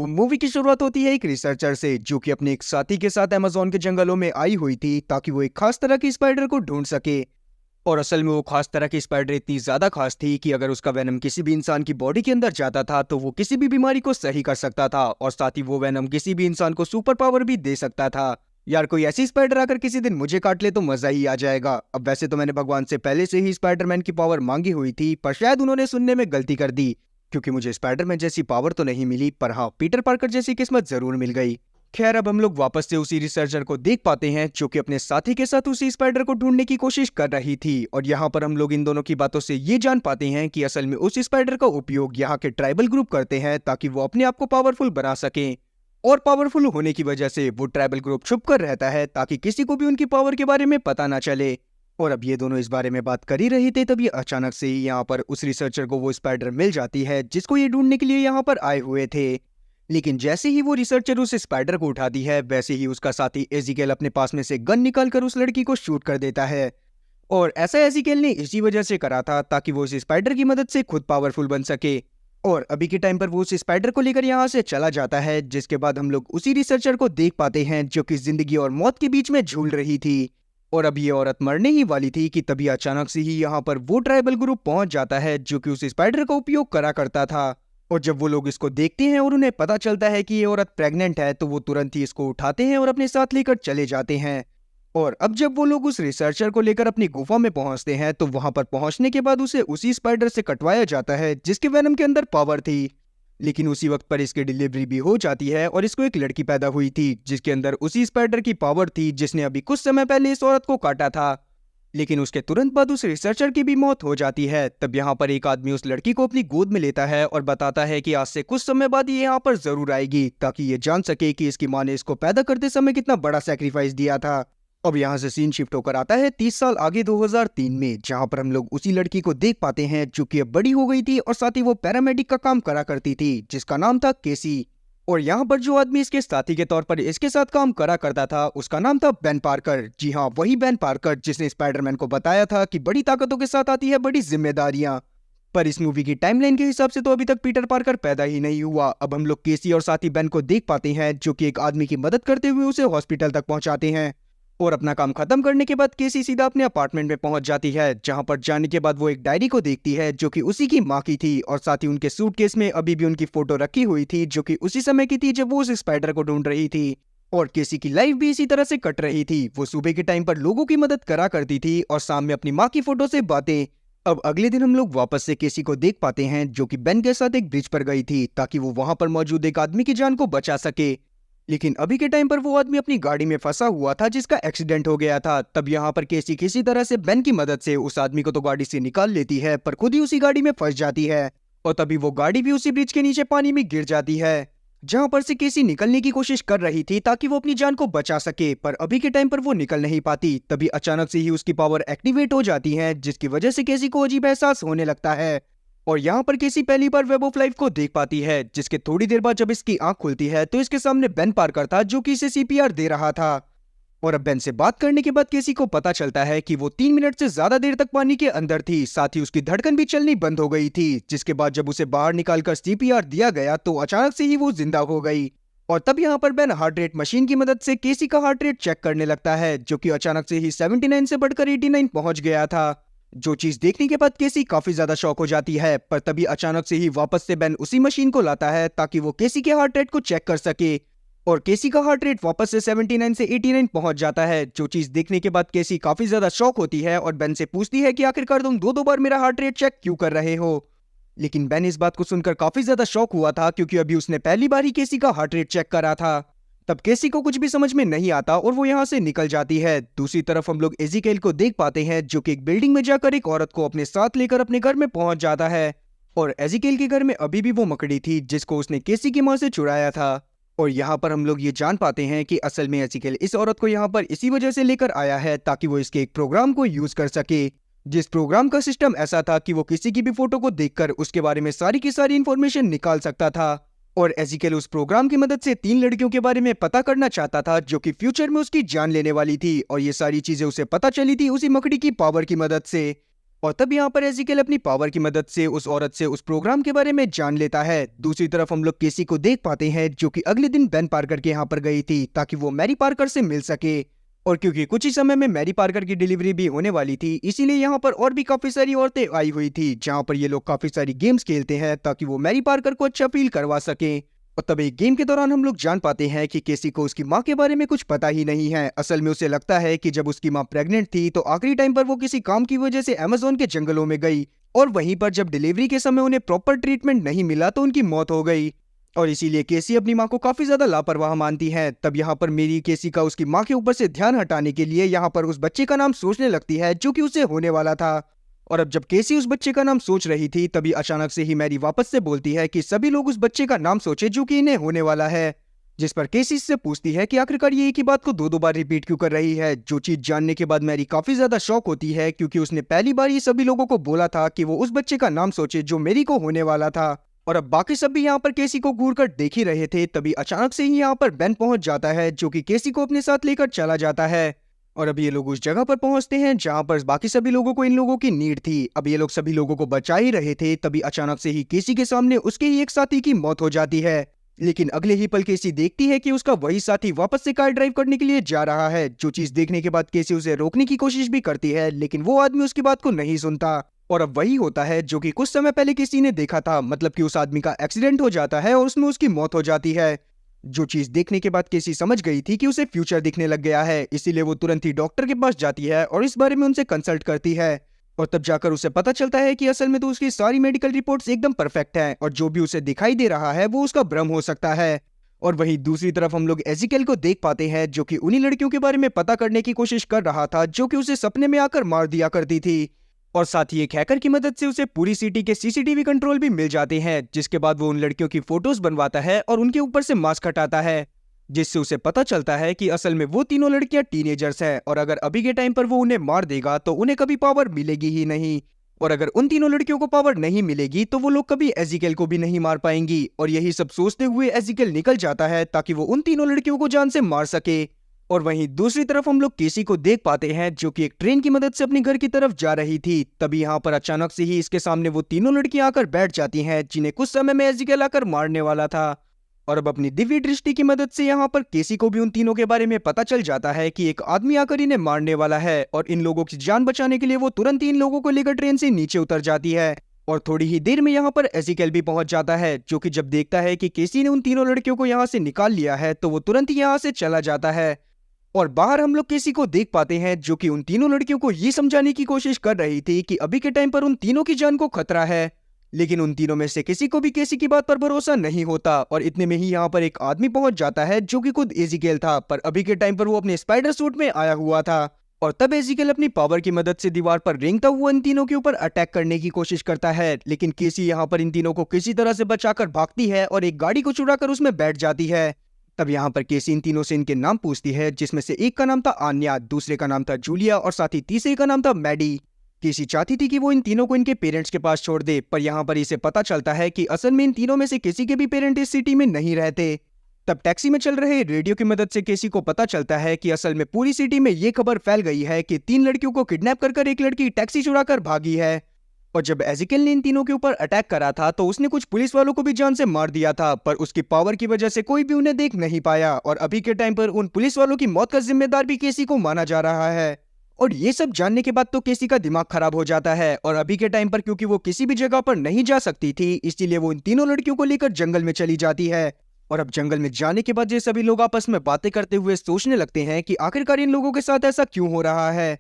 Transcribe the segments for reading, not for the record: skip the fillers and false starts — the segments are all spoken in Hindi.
मूवी की शुरुआत होती है एक रिसर्चर से जो कि अपने एक साथी के साथ अमेज़न के जंगलों में आई हुई थी ताकि वो एक खास तरह की स्पाइडर को ढूंढ सके। और असल में वो खास तरह की स्पाइडर इतनी ज्यादा खास थी कि अगर उसका वेनम किसी भी इंसान की बॉडी के अंदर जाता था तो वो किसी भी बीमारी को सही कर सकता था और साथ ही वो वेनम किसी भी इंसान को सुपर पावर भी दे सकता था। यार कोई ऐसी स्पाइडर आकर किसी दिन मुझे काट ले तो मजा ही आ जाएगा। अब वैसे तो मैंने भगवान से पहले से ही स्पाइडरमैन की पावर मांगी हुई थी, पर शायद उन्होंने सुनने में गलती कर दी, क्योंकि मुझे स्पाइडरमैन जैसी पावर तो नहीं मिली, पर हाँ पीटर पार्कर जैसी किस्मत जरूर मिल गई। खैर अब हम लोग वापस से उसी रिसर्चर को देख पाते हैं जो कि अपने साथी के साथ उसी स्पाइडर को ढूंढने की कोशिश कर रही थी। और यहाँ पर हम लोग इन दोनों की बातों से ये जान पाते हैं कि असल में उस स्पाइडर का उपयोग यहाँ के ट्राइबल ग्रुप करते हैं ताकि वो अपने आप को पावरफुल बना सके। और पावरफुल होने की वजह से वो ट्राइबल ग्रुप छुप कर रहता है ताकि किसी को भी उनकी पावर के बारे में पता ना चले। और अब ये दोनों इस बारे में बात कर ही रहे थे तभी अचानक से ही यहाँ पर उस रिसर्चर को वो स्पाइडर मिल जाती है जिसको ये ढूंढने के लिए यहाँ पर आए हुए थे। लेकिन जैसे ही वो रिसर्चर उस स्पाइडर को उठाती है वैसे ही उसका साथी एजिकेल अपने पास में से गन निकालकर उस लड़की को शूट कर देता है। और ऐसा एजिकेल ने इसी वजह से करा था ताकि वो इस स्पाइडर की मदद से खुद पावरफुल बन सके। और अभी के टाइम पर वो उस स्पाइडर को लेकर यहाँ से चला जाता है, जिसके बाद हम लोग उसी रिसर्चर को देख पाते हैं जो कि जिंदगी और मौत के बीच में झूल रही थी। और अब ये औरत मरने ही वाली थी कि तभी अचानक से ही यहाँ पर वो ट्राइबल ग्रुप पहुंच जाता है जो कि उस स्पाइडर का उपयोग करा करता था। और जब वो लोग इसको देखते हैं और उन्हें पता चलता है कि ये औरत प्रेग्नेंट है तो वो तुरंत ही इसको उठाते हैं और अपने साथ लेकर चले जाते हैं। और अब जब वो लोग उस रिसर्चर को लेकर अपनी गुफा में पहुंचते हैं तो वहां पर पहुंचने के बाद उसे उसी स्पाइडर से कटवाया जाता है जिसके वेनम के अंदर पावर थी। लेकिन उसी वक्त पर इसकी डिलीवरी भी हो जाती है और इसको एक लड़की पैदा हुई थी जिसके अंदर उसी स्पाइडर की पावर थी जिसने अभी कुछ समय पहले इस औरत को काटा था। लेकिन उसके तुरंत बाद उस रिसर्चर की भी मौत हो जाती है। तब यहाँ पर एक आदमी उस लड़की को अपनी गोद में लेता है और बताता है कि आज से कुछ समय बाद ये यहाँ पर जरूर आएगी ताकि ये जान सके कि इसकी माँ ने इसको पैदा करते समय कितना बड़ा सैक्रिफाइस दिया था। अब यहाँ से सीन शिफ्ट होकर आता है 30 साल आगे 2003 में, जहाँ पर हम लोग उसी लड़की को देख पाते हैं जो कि अब बड़ी हो गई थी और साथ ही वो पैरामेडिक का काम करा करती थी जिसका नाम था केसी। और यहाँ पर जो आदमी इसके साथी के तौर पर इसके साथ काम करा करता था उसका नाम था बेन पार्कर। जी हाँ, वही बेन पार्कर जिसने स्पाइडरमैन को बताया था कि बड़ी ताकतों के साथ आती है बड़ी जिम्मेदारियां। पर इस मूवी की टाइमलाइन के हिसाब से तो अभी तक पीटर पार्कर पैदा ही नहीं हुआ। अब हम लोग केसी और साथी बेन को देख पाते हैं जो कि एक आदमी की मदद करते हुए उसे हॉस्पिटल तक पहुंचाते हैं। और अपना काम खत्म करने के बाद केसी सीधा अपने अपार्टमेंट में पहुंच जाती है, जहां पर जाने के बाद वो एक डायरी को देखती है जो कि उसी की माँ की थी और साथ ही उनके सूटकेस में अभी भी उनकी फोटो रखी हुई थी जो कि उसी समय की थी जब वो उस स्पाइडर को ढूंढ रही थी। और केसी की लाइफ भी इसी तरह से कट रही थी। वो सुबह के टाइम पर लोगों की मदद करा करती थी और शाम में अपनी माँ की फोटो से बातें। अब अगले दिन हम लोग वापस से केसी को देख पाते हैं जो कि बेन के साथ एक ब्रिज पर गई थी ताकि वो वहां पर मौजूद एक आदमी की जान को बचा सके। लेकिन अभी के टाइम पर वो आदमी अपनी गाड़ी में फंसा हुआ था जिसका एक्सीडेंट हो गया था। तब यहाँ पर केसी किसी तरह से बेन की मदद से उस आदमी को तो गाड़ी से निकाल लेती है पर खुद ही उसी गाड़ी में फंस जाती है। और तभी वो गाड़ी भी उसी ब्रिज के नीचे पानी में गिर जाती है जहां पर से केसी निकलने की कोशिश कर रही थी ताकि वो अपनी जान को बचा सके, पर अभी के टाइम पर वो निकल नहीं पाती। तभी अचानक से ही उसकी पावर एक्टिवेट हो जाती है जिसकी वजह से केसी को अजीब एहसास होने लगता है। और यहाँ पर केसी पहली बार वेब ऑफ लाइफ को देख पाती है, जिसके थोड़ी देर बाद जब इसकी आंख खुलती है तो इसके सामने बेन पार्कर था जो कि इसे सीपीआर दे रहा था। और अब बेन से बात करने के बाद केसी को पता चलता है कि वो 3 मिनट से ज्यादा देर तक पानी के अंदर थी, साथ ही उसकी धड़कन भी चलनी बंद हो गई थी। जिसके बाद जब उसे बाहर निकालकर सीपीआर दिया गया तो अचानक से ही वो जिंदा हो गई। और तब यहाँ पर बेन हार्ट रेट मशीन की मदद से केसी का हार्ट रेट चेक करने लगता है जो कि अचानक से ही 79 से बढ़कर 89 पहुंच गया था। जो चीज देखने के बाद केसी काफी ज्यादा शॉक हो जाती है, पर तभी अचानक से ही वापस से बेन उसी मशीन को लाता है ताकि वो केसी के हार्ट रेट को चेक कर सके। और केसी का हार्ट रेट वापस से 79 से 89 पहुंच जाता है। जो चीज देखने के बाद केसी काफी ज्यादा शॉक होती है और बेन से पूछती है कि आखिरकार तुम दो बार मेरा हार्ट रेट चेक क्यों कर रहे हो। लेकिन बेन इस बात को सुनकर काफी ज्यादा शॉक हुआ था क्योंकि अभी उसने पहली बार ही केसी का हार्ट रेट चेक करा था। तब केसी को कुछ भी समझ में नहीं आता और वो यहाँ से निकल जाती है। दूसरी तरफ हम लोग एजिकेल को देख पाते हैं जो कि एक बिल्डिंग में जाकर एक औरत को अपने साथ लेकर अपने घर में पहुंच जाता है। और एजिकेल के घर में अभी भी वो मकड़ी थी जिसको उसने केसी की माँ से चुराया था। और यहाँ पर हम लोग ये जान पाते हैं कि असल में एजिकेल इस औरत को यहाँ पर इसी वजह से लेकर आया है ताकि वो इसके एक प्रोग्राम को यूज कर सके, जिस प्रोग्राम का सिस्टम ऐसा था कि वो किसी की भी फोटो को देखकर उसके बारे में सारी की सारी इंफॉर्मेशन निकाल सकता था। और एजिकेल उस प्रोग्राम की मदद से 3 लड़कियों के बारे में पता करना चाहता था जो कि फ्यूचर में उसकी जान लेने वाली थी। और ये सारी चीजें उसे पता चली थी उसी मकड़ी की पावर की मदद से। और तब यहाँ पर एजिकल अपनी पावर की मदद से उस औरत से उस प्रोग्राम के बारे में जान लेता है। दूसरी तरफ हम लोग केसी को देख पाते हैं जो कि अगले दिन बेन पार्कर के यहाँ पर गई थी ताकि वो मैरी पार्कर से मिल सके। और क्योंकि कुछ ही समय में मैरी पार्कर की डिलीवरी भी होने वाली थी, इसीलिए यहाँ पर और भी काफी सारी औरतें आई हुई थी जहाँ पर ये लोग काफी सारी गेम्स खेलते हैं ताकि वो मैरी पार्कर को अच्छा फील करवा सके। और तब एक गेम के दौरान हम लोग जान पाते हैं कि केसी को उसकी माँ के बारे में कुछ पता ही नहीं है। असल में उसे लगता है कि जब उसकी माँ प्रेग्नेंट थी तो आखिरी टाइम पर वो किसी काम की वजह से अमेज़न के जंगलों में गई और वहीं पर जब डिलीवरी के समय उन्हें प्रॉपर ट्रीटमेंट नहीं मिला तो उनकी मौत हो गई। और इसीलिए केसी अपनी माँ को काफी ज्यादा लापरवाह मानती है। तब यहाँ पर मेरी केसी का उसकी माँ के ऊपर से ध्यान हटाने के लिए यहाँ पर उस बच्चे का नाम सोचने लगती है जो कि उसे होने वाला था। और अब जब केसी उस बच्चे का नाम सोच रही थी तभी अचानक से ही मैरी वापस से बोलती है कि सभी लोग उस बच्चे का नाम सोचे जो कि इन्हें होने वाला है। जिस पर केसी इससे पूछती है कि आखिरकार ये एक ही बात को दो बार रिपीट क्यों कर रही है। जो चीज जानने के बाद मैरी काफी ज्यादा शॉक होती है क्योंकि उसने पहली बार ये सभी लोगों को बोला था कि वो उस बच्चे का नाम सोचे जो मेरी को होने वाला था। और अब बाकी सब भी यहाँ पर केसी को घूर कर देख ही रहे थे। तभी अचानक से ही यहाँ पर बेन पहुंच जाता है जो कि केसी को अपने साथ लेकर चला जाता है। और अब ये लोग उस जगह पर पहुंचते हैं जहां पर बाकी सभी लोगों को इन लोगों की नीड थी। अब ये लोग सभी लोगों को बचा ही रहे थे, तभी अचानक से ही केसी के सामने उसके ही एक साथी की मौत हो जाती है। लेकिन अगले ही पल केसी देखती है कि उसका वही साथी वापस से कार ड्राइव करने के लिए जा रहा है। जो चीज देखने के बाद केसी उसे रोकने की कोशिश भी करती है लेकिन वो आदमी उसकी बात को नहीं सुनता। और अब वही होता है जो कि कुछ समय पहले किसी ने देखा था, मतलब कि उस आदमी का एक्सीडेंट हो जाता है और उसमें उसकी मौत हो जाती है। जो चीज देखने के बाद केसी समझ गई थी कि उसे फ्यूचर दिखने लग गया है, इसीलिए वो तुरंत ही डॉक्टर के पास जाती है और इस बारे में उनसे कंसल्ट करती है। और तब जाकर उसे पता चलता है कि असल में तो उसकी सारी मेडिकल रिपोर्ट्स एकदम परफेक्ट हैं और जो भी उसे दिखाई दे रहा है वो उसका भ्रम हो सकता है। और वहीं दूसरी तरफ हम लोग एजिकल को देख पाते हैं जो कि उन्हीं लड़कियों के बारे में पता करने की कोशिश कर रहा था जो कि उसे सपने में आकर मार दिया करती थी। और साथ ही एक हैकर की मदद से उसे पूरी सिटी के सीसीटीवी कंट्रोल भी मिल जाते हैं, जिसके बाद वो उन लड़कियों की फोटोज बनवाता है और उनके ऊपर से मास्क हटाता है, जिससे उसे पता चलता है कि असल में वो तीनों लड़कियां टीनेजर्स हैं और अगर अभी के टाइम पर वो उन्हें मार देगा तो उन्हें कभी पावर मिलेगी ही नहीं। और अगर उन तीनों लड़कियों को पावर नहीं मिलेगी तो वो लोग कभी एजिकल को भी नहीं मार पाएंगी। और यही सब सोचते हुए एजिकल निकल जाता है ताकि वो उन तीनों लड़कियों को जान से मार सके। और वहीं दूसरी तरफ हम लोग केसी को देख पाते हैं जो कि एक ट्रेन की मदद से अपने घर की तरफ जा रही थी। तभी यहाँ पर अचानक से ही इसके सामने वो तीनों लड़कियां आकर बैठ जाती हैं जिन्हें कुछ समय में एजिकल आकर मारने वाला था। और अब अपनी दिव्य दृष्टि की मदद से यहाँ पर केसी को भी उन तीनों के बारे में पता चल जाता है कि एक आदमी आकर इन्हें मारने वाला है और इन लोगों की जान बचाने के लिए वो तुरंत ही इन लोगों को लेकर ट्रेन से नीचे उतर जाती है। और थोड़ी ही देर में यहाँ पर एजिकल भी पहुंच जाता है जो कि जब देखता है कि केसी ने उन तीनों लड़कियों को यहाँ से निकाल लिया है तो वो तुरंत ही यहाँ से चला जाता है। और बाहर हम लोग केसी को देख पाते हैं जो कि उन तीनों लड़कियों को ये समझाने की कोशिश कर रही थी कि अभी के टाइम पर उन तीनों की जान को खतरा है। लेकिन उन तीनों में से किसी को भी केसी की बात पर भरोसा नहीं होता। और इतने में ही यहाँ पर एक आदमी पहुंच जाता है जो कि खुद एजिकल था, पर अभी के टाइम पर वो अपने स्पाइडर सूट में आया हुआ था। और तब एजिकल अपनी पावर की मदद से दीवार पर रेंगता हुआ इन तीनों के ऊपर अटैक करने की कोशिश करता है, लेकिन केसी यहाँ पर इन तीनों को किसी तरह से बचाकर भागती है और एक गाड़ी को चुराकर उसमें बैठ जाती है। तब यहाँ पर केसी इन तीनों से इनके नाम पूछती है, जिसमें से एक का नाम था आन्या, दूसरे का नाम था जूलिया और साथ ही तीसरे का नाम था मैडी। केसी चाहती थी कि वो इन तीनों को इनके पेरेंट्स के पास छोड़ दे, पर यहाँ पर इसे पता चलता है कि असल में इन तीनों में से किसी के भी पेरेंट इस सिटी में नहीं रहते। तब टैक्सी में चल रहे रेडियो की मदद से केसी को पता चलता है कि असल में पूरी सिटी में ये खबर फैल गई है कि 3 लड़कियों को किडनैप कर एक लड़की टैक्सी चुराकर भागी है। और जब एजिकल ने इन तीनों के ऊपर अटैक करा था तो उसने कुछ पुलिस वालों को भी जान से मार दिया था, पर उसकी पावर की वजह से कोई भी उन्हें देख नहीं पाया। और अभी के टाइम पर उन पुलिस वालों की मौत का जिम्मेदार भी केसी को माना जा रहा है। और ये सब जानने के बाद तो केसी का दिमाग खराब हो जाता है। और अभी के टाइम पर क्योंकि वो किसी भी जगह पर नहीं जा सकती थी, इसीलिए वो इन तीनों लड़कियों को लेकर जंगल में चली जाती है। और अब जंगल में जाने के बाद ये सभी लोग आपस में बातें करते हुए सोचने लगते हैं कि आखिरकार इन लोगों के साथ ऐसा क्यों हो रहा है।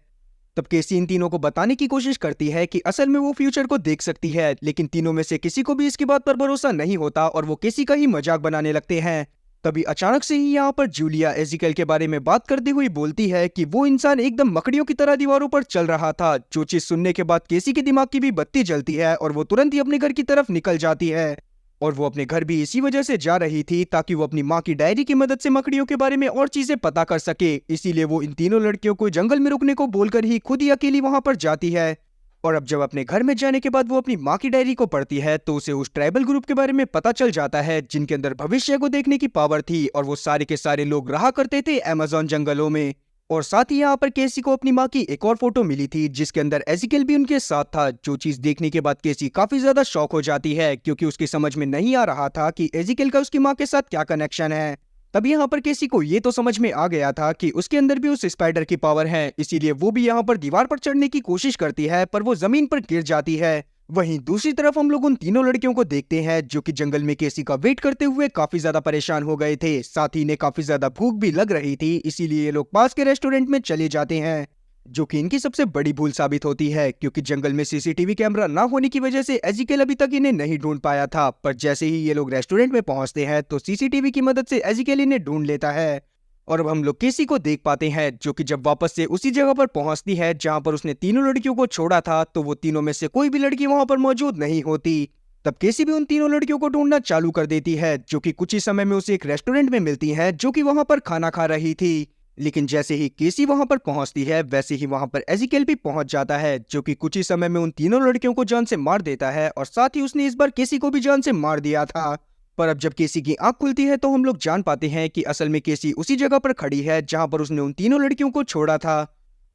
तब केसी इन तीनों को बताने की कोशिश करती है कि असल में वो फ्यूचर को देख सकती है, लेकिन तीनों में से किसी को भी इसकी बात पर भरोसा नहीं होता और वो केसी का ही मजाक बनाने लगते हैं। तभी अचानक से ही यहाँ पर जूलिया एजिकल के बारे में बात करते हुए बोलती है कि वो इंसान एकदम मकड़ियों की तरह दीवारों पर चल रहा था। जो चीज सुनने के बाद केसी के दिमाग की भी बत्ती जलती है और वो तुरंत ही अपने घर की तरफ निकल जाती है। और वो अपने घर भी इसी वजह से जा रही थी ताकि वो अपनी माँ की डायरी की मदद से मकड़ियों के बारे में और चीजें पता कर सके। इसीलिए वो इन तीनों लड़कियों को जंगल में रुकने को बोलकर ही खुद ही अकेली वहां पर जाती है। और अब जब अपने घर में जाने के बाद वो अपनी माँ की डायरी को पढ़ती है तो उसे उस ट्राइबल ग्रुप के बारे में पता चल जाता है जिनके अंदर भविष्य को देखने की पावर थी और वो सारे के सारे लोग रहा करते थे अमेज़न जंगलों में। और साथ ही यहाँ पर केसी को अपनी माँ की एक और फोटो मिली थी जिसके अंदर एजिकल भी उनके साथ था, जो चीज देखने के बाद केसी काफी ज्यादा शॉक हो जाती है क्योंकि उसकी समझ में नहीं आ रहा था कि एजिकल का उसकी माँ के साथ क्या कनेक्शन है। तब यहाँ पर केसी को ये तो समझ में आ गया था कि उसके अंदर भी उस स्पाइडर की पावर है, इसीलिए वो भी यहाँ पर दीवार पर चढ़ने की कोशिश करती है पर वो जमीन पर गिर जाती है। वहीं दूसरी तरफ हम लोग उन तीनों लड़कियों को देखते हैं जो कि जंगल में केसी का वेट करते हुए काफी ज्यादा परेशान हो गए थे, साथ ही इन्हें काफी ज्यादा भूख भी लग रही थी, इसीलिए ये लोग पास के रेस्टोरेंट में चले जाते हैं, जो कि इनकी सबसे बड़ी भूल साबित होती है क्योंकि जंगल में सीसीटीवी कैमरा ना होने की वजह से एजिकल अभी तक इन्हें नहीं ढूंढ पाया था। पर जैसे ही ये लोग रेस्टोरेंट में पहुंचते हैं तो सीसीटीवी की मदद से एजिकल इन्हें ढूंढ लेता है। और अब हम लोग केसी को देख पाते हैं जो कि जब वापस से उसी जगह पर पहुंचती है जहां पर उसने तीनों लड़कियों को छोड़ा था, तो वो तीनों में से कोई भी लड़की वहां पर मौजूद नहीं होती। तब केसी भी उन तीनों लड़कियों को ढूंढना चालू कर देती है जो कि कुछ ही समय में उसे एक रेस्टोरेंट में मिलती है जो कि वहां पर खाना खा रही थी। लेकिन जैसे ही केसी वहां पर पहुंचती है वैसे ही वहां पर एजिकल भी पहुंच जाता है जो कि कुछ ही समय में उन तीनों लड़कियों को जान से मार देता है और साथ ही उसने इस बार केसी को भी जान से मार दिया था। पर अब जब केसी की आंख खुलती है तो हम लोग जान पाते हैं कि असल में केसी उसी जगह पर खड़ी है जहां पर उसने उन तीनों लड़कियों को छोड़ा था।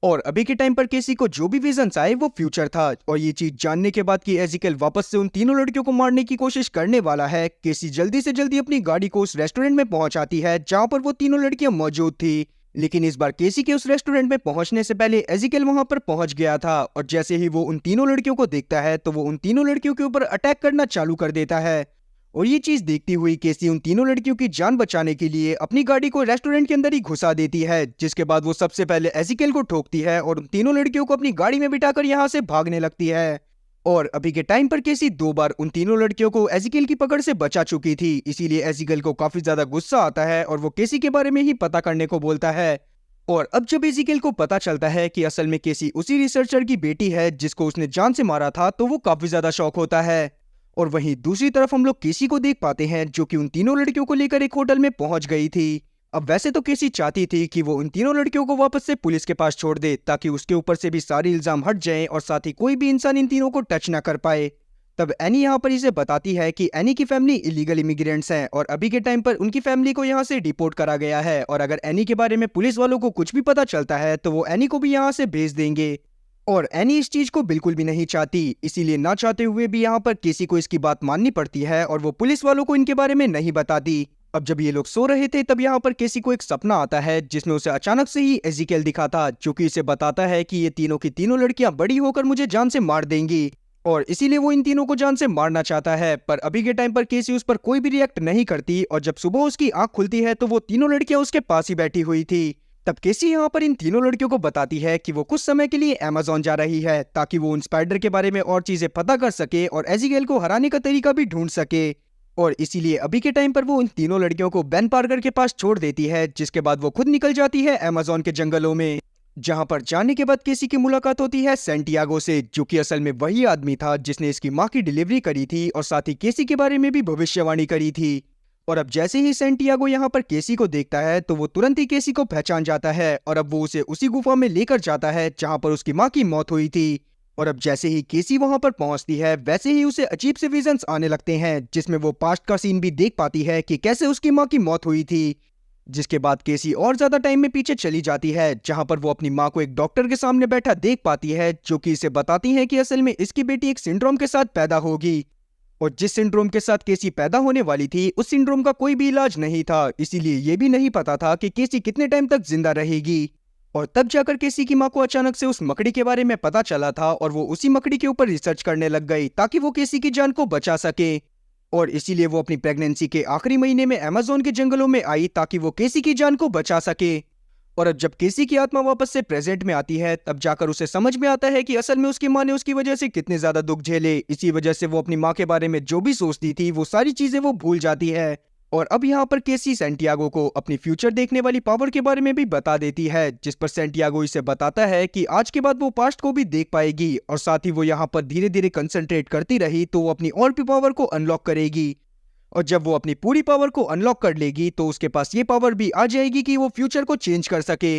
और अभी के टाइम पर केसी को जो भी विजन्स आए वो फ्यूचर था। और ये चीज जानने के बाद कि एजिकल वापस से उन तीनों लड़कियों को मारने की कोशिश करने वाला है, केसी जल्दी से जल्दी अपनी गाड़ी को उस रेस्टोरेंट में पहुंचाती है जहां पर वो तीनों लड़कियां मौजूद थी। लेकिन इस बार केसी के उस रेस्टोरेंट में पहुंचने से पहले एजिकल वहां पर पहुंच गया था और जैसे ही वो उन तीनों लड़कियों को देखता है तो वो उन तीनों लड़कियों के ऊपर अटैक करना चालू कर देता है। और ये चीज देखती हुई केसी उन तीनों लड़कियों की जान बचाने के लिए अपनी गाड़ी को रेस्टोरेंट के अंदर ही घुसा देती है, जिसके बाद वो सबसे पहले एजिकल को ठोकती है और उन तीनों लड़कियों को अपनी गाड़ी में बिठाकर यहाँ से भागने लगती है। और अभी के टाइम पर केसी 2 बार उन तीनों लड़कियों को एजिकल की पकड़ से बचा चुकी थी, इसीलिए एजिकल को काफी ज्यादा गुस्सा आता है और वो केसी के बारे में ही पता करने को बोलता है। और अब जब एजिकल को पता चलता है कि असल में केसी उसी रिसर्चर की बेटी है जिसको उसने जान से मारा था, तो वो काफी ज्यादा शॉक होता है। और वहीं दूसरी तरफ हम लोग केसी को देख पाते हैं जो कि उन तीनों लड़कियों को लेकर एक होटल में पहुंच गई थी। अब वैसे तो केसी चाहती थी कि वो उन तीनों लड़कियों को वापस से पुलिस के पास छोड़ दे ताकि उसके ऊपर से भी सारे इल्जाम हट जाएं और साथ ही कोई भी इंसान इन तीनों को टच ना कर पाए। तब एनी यहाँ पर इसे बताती है कि एनी की फैमिली इलीगल इमिग्रेंट्स हैं और अभी के टाइम पर उनकी फैमिली को यहाँ से डिपोर्ट करा गया है, और अगर एनी के बारे में पुलिस वालों को कुछ भी पता चलता है तो वो एनी को भी यहाँ से भेज देंगे। और एनी इस चीज को बिल्कुल भी नहीं चाहती, इसीलिए ना चाहते हुए भी यहाँ पर केसी को इसकी बात माननी पड़ती है और वो पुलिस वालों को इनके बारे में नहीं बताती। अब जब ये लोग सो रहे थे तब यहाँ पर केसी को एक सपना आता है जिसमें उसे अचानक से ही एजिकल दिखा था, जो कि इसे बताता है कि ये तीनों की तीनों लड़कियां बड़ी होकर मुझे जान से मार देंगी और इसीलिए वो इन तीनों को जान से मारना चाहता है। पर अभी के टाइम पर केसी उस पर कोई भी रिएक्ट नहीं करती और जब सुबह उसकी आंख खुलती है तो वो तीनों लड़कियां उसके पास ही बैठी हुई थी। तब केसी यहाँ पर इन तीनों लड़कियों को बताती है कि वो कुछ समय के लिए अमेज़न जा रही है ताकि वो उन स्पाइडर के बारे में और चीजें पता कर सके और एजिकल को हराने का तरीका भी ढूंढ सके। और इसीलिए अभी के टाइम पर वो इन तीनों लड़कियों को बेन पार्कर के पास छोड़ देती है, जिसके बाद वो खुद निकल जाती है अमेज़न के जंगलों में, जहां पर जाने के बाद केसी की मुलाकात होती है सैंटियागो से, जो कि असल में वही आदमी था जिसने इसकी माँ की डिलीवरी करी थी और साथ ही केसी के बारे में भी भविष्यवाणी करी थी। और अब जैसे ही सैंटियागो यहाँ पर केसी को देखता है तो वो तुरंत ही केसी को पहचान जाता है और अब वो उसे उसी गुफा में लेकर जाता है जहां पर उसकी माँ की मौत हुई थी। और अब जैसे ही केसी वहां पर पहुंचती है वैसे ही उसे अजीब से विजन्स आने लगते हैं, जिसमें वो पास्ट का सीन भी देख पाती है कि कैसे उसकी माँ की मौत हुई थी। जिसके बाद केसी और ज्यादा टाइम में पीछे चली जाती है जहां पर वो अपनी माँ को एक डॉक्टर के सामने बैठा देख पाती है, जो कि इसे बताती है कि असल में इसकी बेटी एक सिंड्रोम के साथ पैदा होगी और जिस सिंड्रोम के साथ केसी पैदा होने वाली थी उस सिंड्रोम का कोई भी इलाज नहीं था, इसीलिए ये भी नहीं पता था कि केसी कितने टाइम तक जिंदा रहेगी। और तब जाकर केसी की माँ को अचानक से उस मकड़ी के बारे में पता चला था और वो उसी मकड़ी के ऊपर रिसर्च करने लग गई ताकि वो केसी की जान को बचा सके। और इसीलिए वो अपनी प्रेगनेंसी के आखिरी महीने में अमेज़न के जंगलों में आई ताकि वो केसी की जान को बचा सके। और अब जब केसी की आत्मा वापस से प्रेजेंट में आती है तब जाकर उसे समझ में आता है कि असल में उसकी माँ ने उसकी वजह से कितने ज्यादा दुख झेले, इसी वजह से वो अपनी माँ के बारे में जो भी सोचती थी वो सारी चीजें वो भूल जाती है। और अब यहाँ पर केसी सैंटियागो को अपनी फ्यूचर देखने वाली पावर के बारे में भी बता देती है, जिस पर सैंटियागो इसे बताता है कि आज के बाद वो पास्ट को भी देख पाएगी और साथ ही वो यहाँ पर धीरे धीरे कंसंट्रेट करती रही तो वो अपनी और भी पावर को अनलॉक करेगी। और जब वो अपनी पूरी पावर को अनलॉक कर लेगी तो उसके पास ये पावर भी आ जाएगी कि वो फ्यूचर को चेंज कर सके।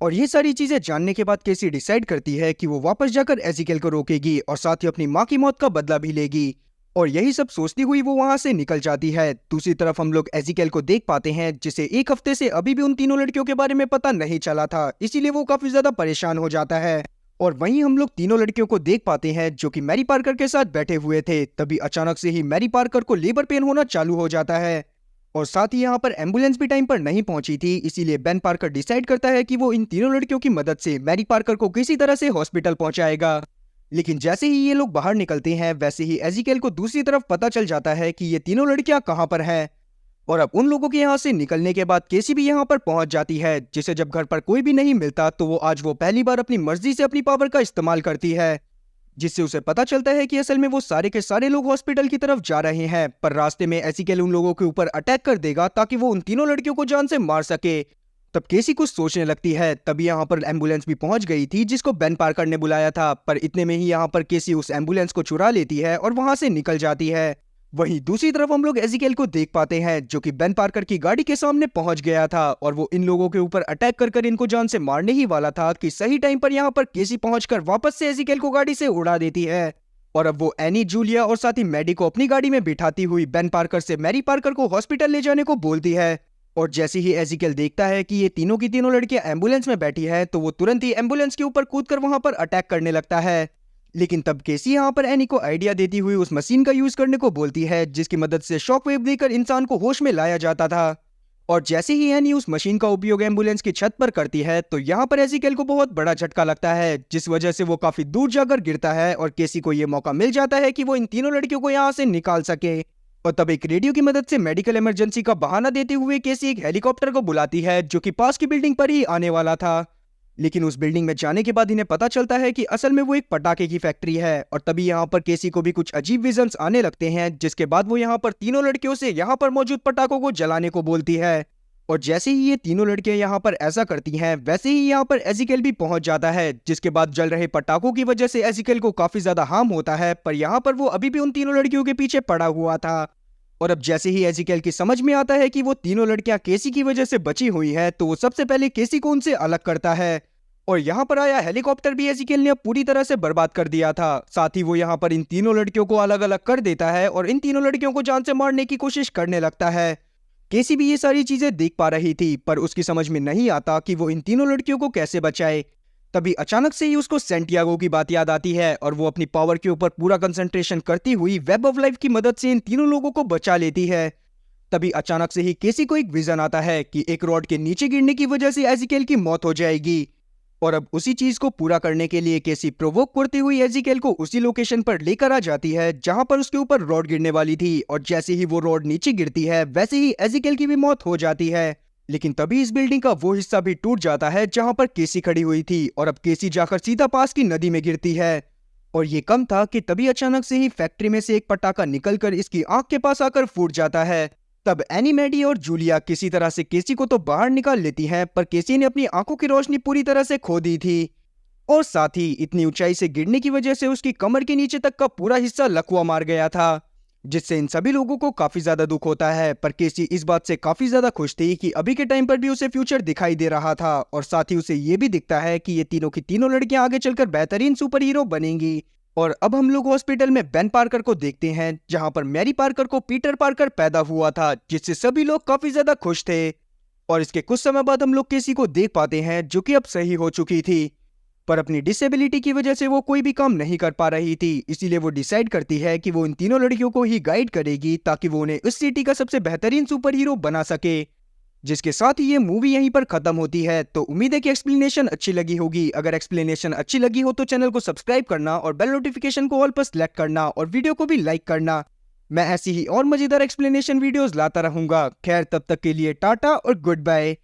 और ये सारी चीजें जानने के बाद केसी डिसाइड करती है कि वो वापस जाकर एजिकल को रोकेगी और साथ ही अपनी माँ की मौत का बदला भी लेगी। और यही सब सोचती हुई वो वहां से निकल जाती है। दूसरी तरफ हम लोग एजिकेल को देख पाते हैं जिसे एक हफ्ते से अभी भी उन तीनों लड़कियों के बारे में पता नहीं चला था, इसीलिए वो काफी ज्यादा परेशान हो जाता है। और वहीं हम लोग तीनों लड़कियों को देख पाते हैं जो कि मैरी पार्कर के साथ बैठे हुए थे। तभी अचानक से ही मैरी पार्कर को लेबर पेन होना चालू हो जाता है और साथ ही यहाँ पर एम्बुलेंस भी टाइम पर नहीं पहुंची थी, इसीलिए बेन पार्कर डिसाइड करता है कि वो इन तीनों लड़कियों की मदद से मैरी पार्कर को किसी तरह से हॉस्पिटल पहुंचाएगा। लेकिन जैसे ही ये लोग बाहर निकलते हैं वैसे ही एजिकेल को दूसरी तरफ पता चल जाता है कि ये तीनों लड़कियां कहां पर हैं। और अब उन लोगों के यहाँ से निकलने के बाद केसी भी यहाँ पर पहुंच जाती है, जिसे जब घर पर कोई भी नहीं मिलता तो वो पहली बार अपनी मर्जी से अपनी पावर का इस्तेमाल करती है, जिससे उसे पता चलता है कि असल में वो सारे के सारे लोग हॉस्पिटल की तरफ जा रहे हैं। पर रास्ते में एजिकेल उन लोगों के ऊपर अटैक कर देगा ताकि वो उन तीनों लड़कियों को जान से मार सके। तब केसी कुछ सोचने लगती है। तभी यहाँ पर एम्बुलेंस भी पहुंच गई थी जिसको बेन पार्कर ने बुलाया था, पर इतने में ही यहाँ पर केसी उस एम्बुलेंस को चुरा लेती है और वहां से निकल जाती है। वहीं दूसरी तरफ हम लोग एजिकेल को देख पाते हैं जो कि बेन पार्कर की गाड़ी के सामने पहुंच गया था और वो इन लोगों के ऊपर अटैक कर इनको जान से मारने ही वाला था कि सही टाइम पर यहाँ पर केसी पहुंचकर वापस से एजिकेल को गाड़ी से उड़ा देती है। और अब वो एनी, जूलिया और साथ ही मैडी को अपनी गाड़ी में बिठाती हुई बेन पार्कर से मैरी पार्कर को हॉस्पिटल ले जाने को बोलती है। और जैसे ही एजिकेल देखता है कि ये तीनों की तीनों लड़कियां एम्बुलेंस में बैठी है तो वो तुरंत ही एम्बुलेंस के ऊपर कूदकर वहां पर अटैक करने लगता है। लेकिन तब केसी यहाँ पर एनी को आइडिया देती हुई उस मशीन का यूज करने को बोलती है जिसकी मदद से शॉक वेव देकर इंसान को होश में लाया जाता था। और जैसे ही एनी उस मशीन का उपयोग एम्बुलेंस की छत पर करती है तो यहाँ पर एजिकेल को बहुत बड़ा झटका लगता है, जिस वजह से वो काफी दूर जाकर गिरता है और केसी को ये मौका मिल जाता है कि वो इन तीनों लड़कियों को यहाँ से निकाल सके। और तब एक रेडियो की मदद से मेडिकल इमरजेंसी का बहाना देते हुए केसी एक हेलीकॉप्टर को बुलाती है जो कि पास की बिल्डिंग पर ही आने वाला था। लेकिन उस बिल्डिंग में जाने के बाद इन्हें पता चलता है कि असल में वो एक पटाखे की फैक्ट्री है। और तभी यहाँ पर केसी को भी कुछ अजीब विजन्स आने लगते हैं, जिसके बाद वो यहाँ पर तीनों लड़कियों से यहाँ पर मौजूद पटाखों को जलाने को बोलती है। और जैसे ही ये तीनों लड़कियां यहाँ पर ऐसा करती हैं वैसे ही यहाँ पर एजिकेल भी पहुंच जाता है, जिसके बाद जल रहे पटाखों की वजह से एजिकेल को काफी ज्यादा हार्म होता है। पर यहाँ पर वो अभी भी उन तीनों लड़कियों के पीछे पड़ा हुआ था। और अब जैसे ही एजिकेल की समझ में आता है कि वो तीनों लड़कियां केसी की वजह से बची हुई है तो वो सबसे पहले केसी को उनसे अलग करता है। और यहाँ पर आया हेलीकॉप्टर भी एजिकेल ने अब पूरी तरह से बर्बाद कर दिया था। साथ ही वो यहाँ पर इन तीनों लड़कियों को अलग अलग कर देता है और इन तीनों लड़कियों को जान से मारने की कोशिश करने लगता है। केसी भी ये सारी चीजें देख पा रही थी पर उसकी समझ में नहीं आता कि वो इन तीनों लड़कियों को कैसे बचाए। तभी अचानक से ही उसको सैंटियागो की बात याद आती है और वो अपनी पावर के ऊपर पूरा कंसंट्रेशन करती हुई वेब ऑफ लाइफ की मदद से इन तीनों लोगों को बचा लेती है। तभी अचानक से ही केसी को एक विजन आता है कि एक रॉड के नीचे गिरने की वजह से एजिकेल की मौत हो जाएगी। और अब उसी चीज को पूरा करने के लिए केसी प्रोवोक करती हुई एजिकेल को उसी लोकेशन पर लेकर आ जाती है जहां पर उसके ऊपर रॉड गिरने वाली थी। और जैसे ही वो रॉड नीचे गिरती है वैसे ही एजिकेल की भी मौत हो जाती है। लेकिन तभी इस बिल्डिंग का वो हिस्सा भी टूट जाता है जहां पर केसी खड़ी हुई थी और अब केसी जाकर सीधा पास की नदी में गिरती है। और ये कम था कि तभी अचानक से ही फैक्ट्री में से एक पटाखा निकलकर इसकी आंख के पास आकर फूट जाता है। तब एनी, मैडी और जूलिया किसी तरह से केसी को तो बाहर निकाल लेती हैं, पर केसी ने अपनी आंखों की रोशनी पूरी तरह से खो दी थी और साथ ही इतनी ऊंचाई से गिरने की वजह से उसकी कमर के नीचे तक का पूरा हिस्सा लकवा मार गया था, जिससे इन सभी लोगों को काफी ज्यादा दुख होता है। पर केसी इस बात से काफी ज्यादा खुश थी कि अभी के टाइम पर भी उसे फ्यूचर दिखाई दे रहा था और साथ ही उसे ये भी दिखता है कि ये तीनों की तीनों लड़कियां आगे चलकर बेहतरीन सुपर हीरो बनेंगी। और अब हम लोग हॉस्पिटल में बेन पार्कर को देखते हैं जहां पर मैरी पार्कर को पीटर पार्कर पैदा हुआ था, जिससे सभी लोग काफी ज्यादा खुश थे। और इसके कुछ समय बाद हम लोग केसी को देख पाते हैं जो कि अब सही हो चुकी थी, पर अपनी डिसेबिलिटी की वजह से वो कोई भी काम नहीं कर पा रही थी। इसीलिए वो डिसाइड करती है कि वो इन तीनों लड़कियों को ही गाइड करेगी ताकि वो उन्हें उस सिटी का सबसे बेहतरीन सुपर हीरो बना सके। जिसके साथ ही ये मूवी यहीं पर खत्म होती है। तो उम्मीद है कि एक्सप्लेनेशन अच्छी लगी होगी। अगर एक्सप्लेनेशन अच्छी लगी हो तो चैनल को सब्सक्राइब करना और बेल नोटिफिकेशन को ऑल पर सेलेक्ट करना और वीडियो को भी लाइक करना। मैं ऐसी ही और मजेदार एक्सप्लेनेशन वीडियोस लाता रहूंगा। खैर, तब तक के लिए टाटा और गुड बाय।